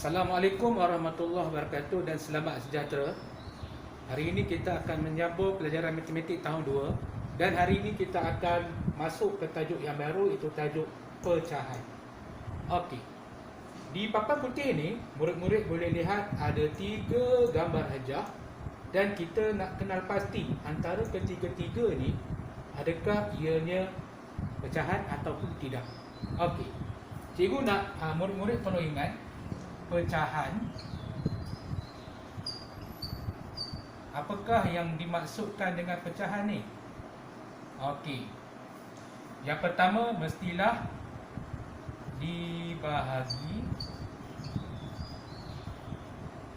Assalamualaikum warahmatullahi wabarakatuh dan selamat sejahtera. Hari ini kita akan menyambung pelajaran matematik tahun 2 dan hari ini kita akan masuk ke tajuk yang baru, itu tajuk pecahan. Okey. Di papan putih ini, murid-murid boleh lihat ada 3 gambar hajah dan kita nak kenal pasti antara ketiga-tiga ni adakah ianya pecahan ataupun tidak. Okey. Cikgu nak murid-murid tolong ingat pecahan. Apakah yang dimaksudkan dengan pecahan ni? Okey. Yang pertama mestilah dibahagi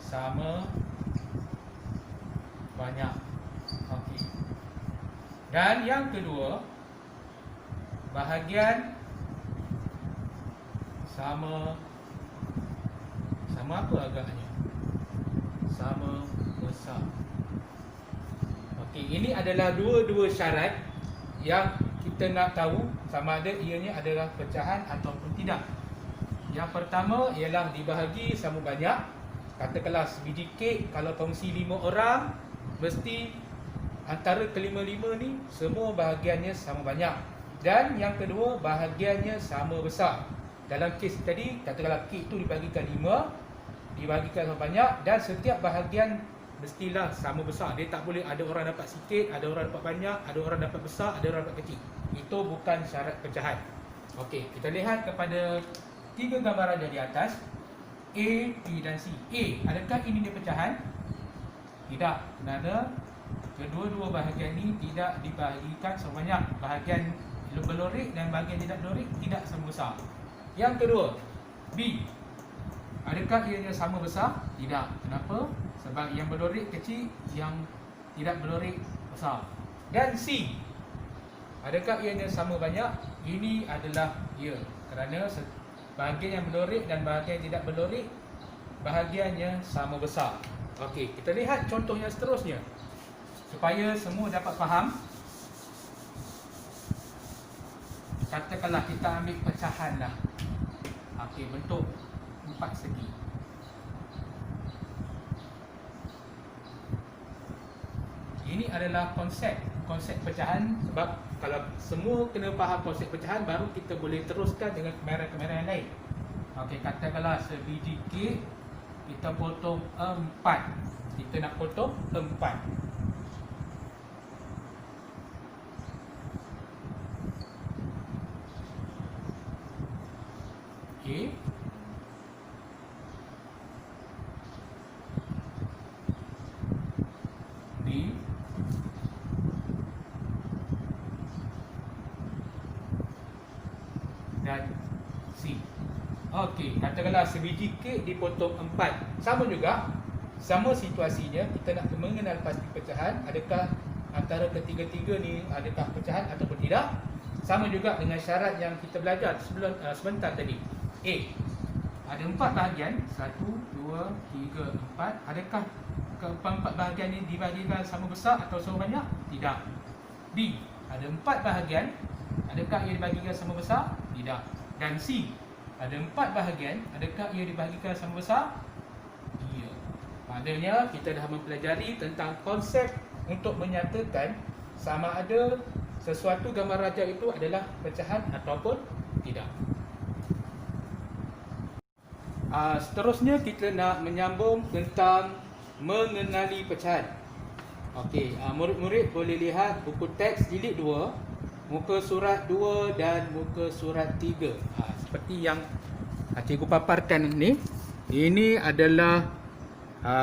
sama banyak. Okey. Dan yang kedua, bahagian sama apa agaknya? Sama besar. Okey, ini adalah dua-dua syarat yang kita nak tahu sama ada ianya adalah pecahan ataupun tidak. Yang pertama ialah dibahagi sama banyak. Katakanlah sebiji kek kalau kongsi 5 orang, mesti antara kelima-lima ni semua bahagiannya sama banyak. Dan yang kedua, bahagiannya sama besar. Dalam kes tadi, katakanlah kek itu dibagikan 5, dibagikan sama banyak dan setiap bahagian mestilah sama besar. Dia tak boleh ada orang dapat sikit, ada orang dapat banyak, ada orang dapat besar, ada orang dapat kecil. Itu bukan syarat pecahan. Okey, kita lihat kepada 3 gambaran di atas, A, B dan C. A, adakah ini dia pecahan? Tidak, kerana kedua-dua bahagian ini tidak dibahagikan sama banyak. Bahagian berlorik dan bahagian tidak berlorik tidak sama besar. Yang kedua, B, adakah ianya sama besar? Tidak. Kenapa? Sebab yang berlorik kecil, yang tidak berlorik besar. Dan C, adakah ianya sama banyak? Ini adalah ya, kerana bahagian yang berlorik dan bahagian yang tidak berlorik bahagiannya sama besar. Okey, kita lihat contoh yang seterusnya supaya semua dapat faham. Katakanlah kita ambil pecahan lah. Okey, bentuk 4 segi. Ini adalah konsep pecahan, sebab kalau semua kena faham konsep pecahan baru kita boleh teruskan dengan kamera-kamera yang lain. Okey, katakanlah sebiji kek kita potong 4. Kita nak potong 4. Okey. B dan C. Okey, katakanlah sebiji kek dipotong 4. Sama juga, sama situasinya, kita nak mengenal pasti pecahan. Adakah antara ketiga-tiga ni adakah pecahan ataupun tidak? Sama juga dengan syarat yang kita belajar sebentar tadi. A, ada 4 bahagian, 1, 2, 3, 4. Adakah keempat bahagian ini dibahagikan sama besar atau sama banyak? Tidak. B, ada 4 bahagian. Adakah ia dibahagikan sama besar? Tidak. Dan C, ada 4 bahagian. Adakah ia dibahagikan sama besar? Ya. Maknanya kita dah mempelajari tentang konsep untuk menyatakan sama ada sesuatu gambar rajah itu adalah pecahan ataupun tidak. Seterusnya kita nak menyambung tentang mengenali pecahan. Okey, murid-murid boleh lihat buku teks jilid 2, muka surat 2 dan muka surat 3. Seperti yang cikgu paparkan ni. Ini adalah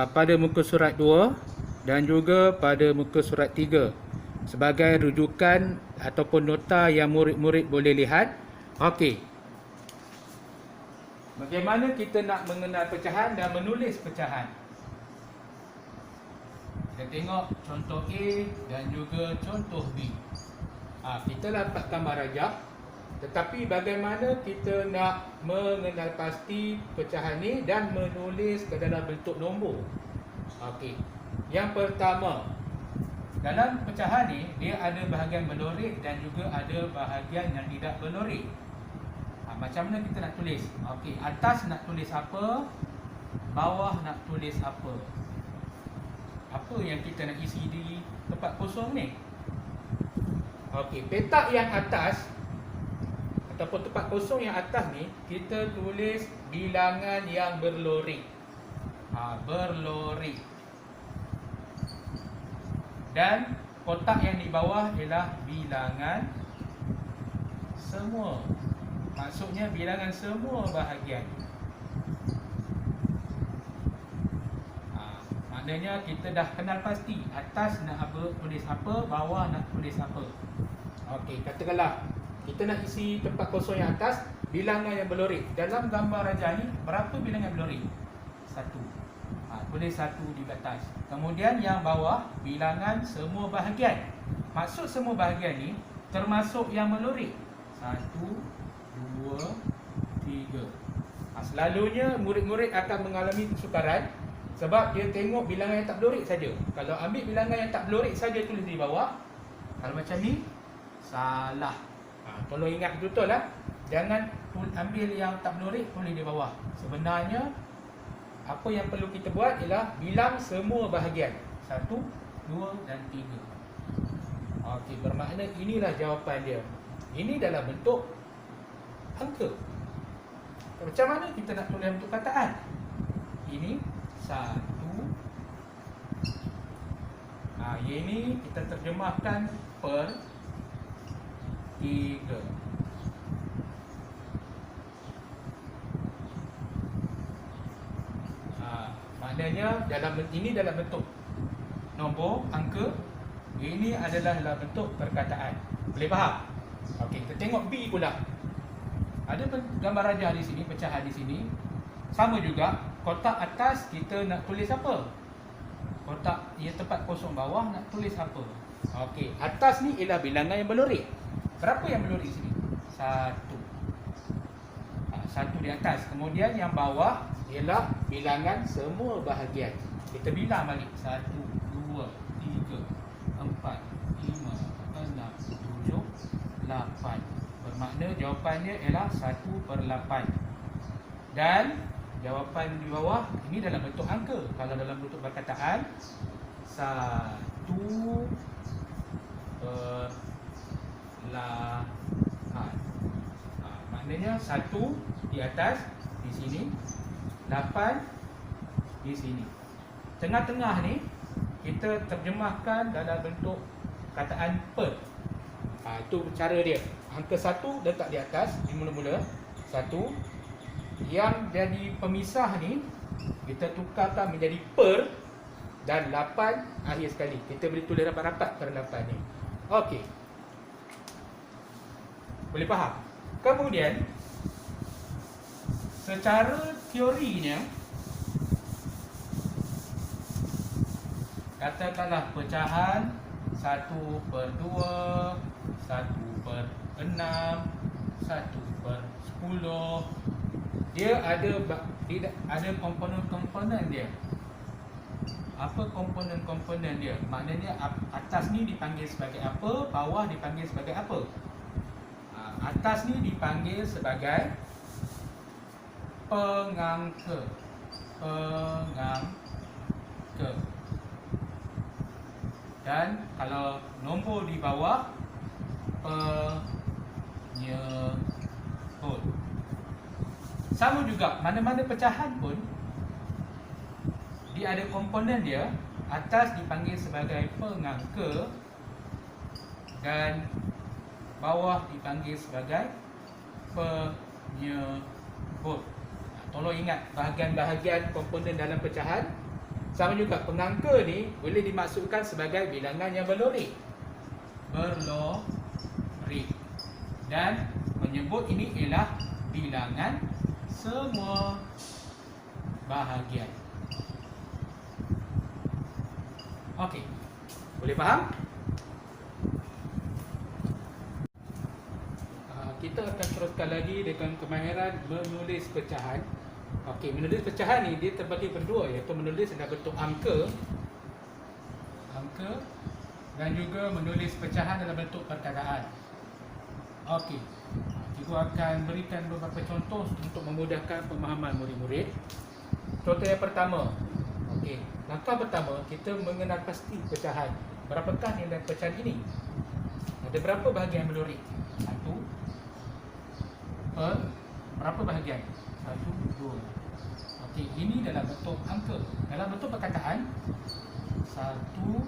pada muka surat 2 dan juga pada muka surat 3 sebagai rujukan ataupun nota yang murid-murid boleh lihat. Okey. Bagaimana kita nak mengenal pecahan dan menulis pecahan? Kita tengok contoh A dan juga contoh B. Kita dapat gambar rajah, tetapi bagaimana kita nak mengenal pasti pecahan ni dan menulis ke dalam bentuk nombor? Okey. Yang pertama, dalam pecahan ni dia ada bahagian berlorik dan juga ada bahagian yang tidak berlorik. Macam mana kita nak tulis? Okey, atas nak tulis apa, bawah nak tulis apa? Apa yang kita nak isi di tempat kosong ni? Okey, petak yang atas ataupun tempat kosong yang atas ni, kita tulis bilangan yang berlori. Berlori. Dan kotak yang di bawah ialah bilangan semua. Maksudnya bilangan semua bahagian. Maknanya kita dah kenal pasti atas nak apa, tulis apa, bawah nak tulis apa. Okey, katakanlah kita nak isi tempat kosong yang atas, bilangan yang berlori. Dalam gambar raja ni, berapa bilangan berlori? 1. Tulis 1 di atas. Kemudian yang bawah, bilangan semua bahagian. Maksud semua bahagian ni termasuk yang berlori. 1, 2, 3. Selalunya murid-murid akan mengalami kesukaran sebab dia tengok bilangan yang tak berlori saja. Kalau ambil bilangan yang tak berlori saja tulis di bawah, kalau macam ni salah. Tolong ingat betul lah. Jangan ambil yang tak berlori tulis di bawah. Sebenarnya apa yang perlu kita buat ialah bilang semua bahagian. 1, 2 dan 3. Okey, bermakna inilah jawapan dia. Ini dalam bentuk angka. Macam mana kita nak tulis bentuk kataan? Ini 1. Ini kita terjemahkan per 3. Maknanya ini dalam bentuk nombor, angka. Ini adalah dalam bentuk perkataan. Boleh faham? Okey, kita tengok B pula. Ada gambar rajah di sini, pecahan di sini. Sama juga, kotak atas kita nak tulis apa? Kotak yang tempat kosong bawah nak tulis apa? Okey, atas ni ialah bilangan yang berlori. Berapa yang berlori di sini? 1. 1 di atas. Kemudian yang bawah ialah bilangan semua bahagian. Kita bilang balik. 1, 2, 3, 4, 5, 6, 7, 8. Bermakna jawapannya ialah 1/8. Dan jawapan di bawah ini dalam bentuk angka. Kalau dalam bentuk perkataan 1/8. Maknanya 1 di atas di sini, 8 di sini. Tengah-tengah ni kita terjemahkan dalam bentuk kataan per. Itu cara dia. Angka 1 letak di atas di mula-mula 1. Yang jadi pemisah ni kita tukarkan menjadi per, dan 8 akhir sekali. Kita boleh tulis rapat-rapat per 8 ni. Okey. Boleh faham? Kemudian secara teorinya, katakanlah pecahan 1/2, 1/6, 1/10. Dia ada komponen-komponen dia. Apa komponen-komponen dia? Maknanya atas ni dipanggil sebagai apa, bawah dipanggil sebagai apa? Atas ni dipanggil sebagai pengangka. Dan kalau nombor di bawah, penyebut. Sama juga, mana-mana pecahan pun dia ada komponen dia. Atas dipanggil sebagai pengangka dan bawah dipanggil sebagai penyebut. Tolong ingat bahagian-bahagian komponen dalam pecahan. Sama juga, pengangka ni boleh dimaksudkan sebagai bilangan yang berlori. Dan menyebut ini ialah bilangan semua bahagian. Okey. Boleh faham? Kita akan teruskan lagi dengan kemahiran menulis pecahan. Okey, menulis pecahan ni dia terbagi berdua, iaitu menulis dalam bentuk angka dan juga menulis pecahan dalam bentuk perkataan. Okey. Cikgu akan berikan beberapa contoh untuk memudahkan pemahaman murid-murid. contoh yang pertama. Okey, langkah pertama kita mengenal pasti pecahan. Berapakah nilai pecahan ini? Ada berapa bahagian melurik? 1 per berapa bahagian? 1, 2. Okey, ini dalam bentuk angka. Dalam bentuk perkataan 1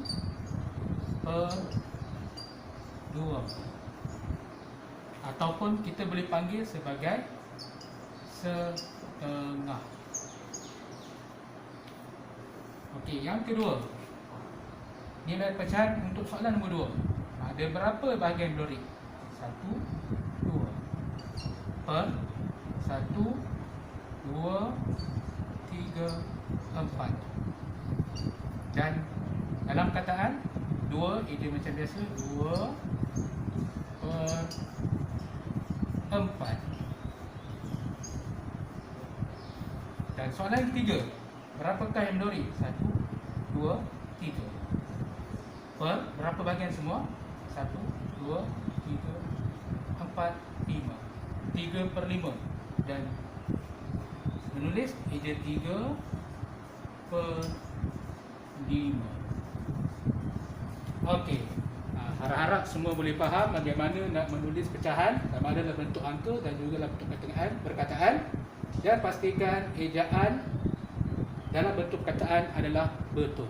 per 2, ataupun kita boleh panggil sebagai setengah. Okey, yang kedua, nilai pecahan untuk soalan nombor 2. Ada berapa bahagian melurik? 1, 2 per 1, 2, 3, 4. Dan dalam kataan 2 ia macam biasa, 2 per 4. Dan soalan ketiga, berapakah yang melurik? 1, 2, 3 per berapa bahagian semua? 1, 2, 3, 4, 5. 3 per 5. Dan menulis ia 3 per 5. Okey, harap-harap semua boleh faham bagaimana nak menulis pecahan sama ada dalam bentuk angka dan juga dalam bentuk perkataan. Dan pastikan ejaan dalam bentuk perkataan adalah betul.